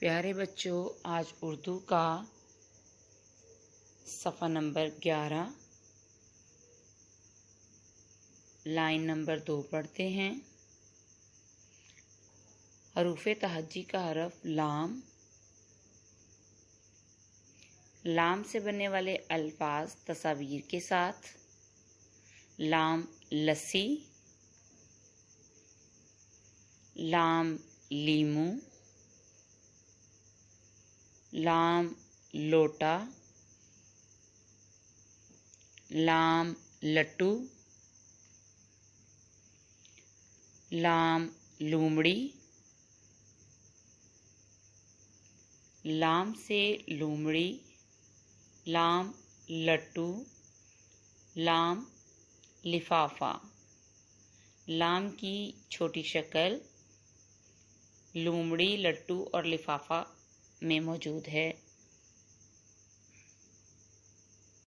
प्यारे बच्चों, आज उर्दू का सफ़ा नंबर 11 लाइन नंबर 2 पढ़ते हैं। हरूफ तहज्जी का हरफ लाम। लाम से बनने वाले अल्फाज तस्वीर के साथ। लाम लस्सी, लाम लीमू, लाम लोटा, लाम लट्टू, लाम लूमड़ी। लाम से लूमड़ी, लाम लट्टू, लाम लिफाफा। लाम की छोटी शक्ल लूमड़ी, लट्टू और लिफाफा में मौजूद है।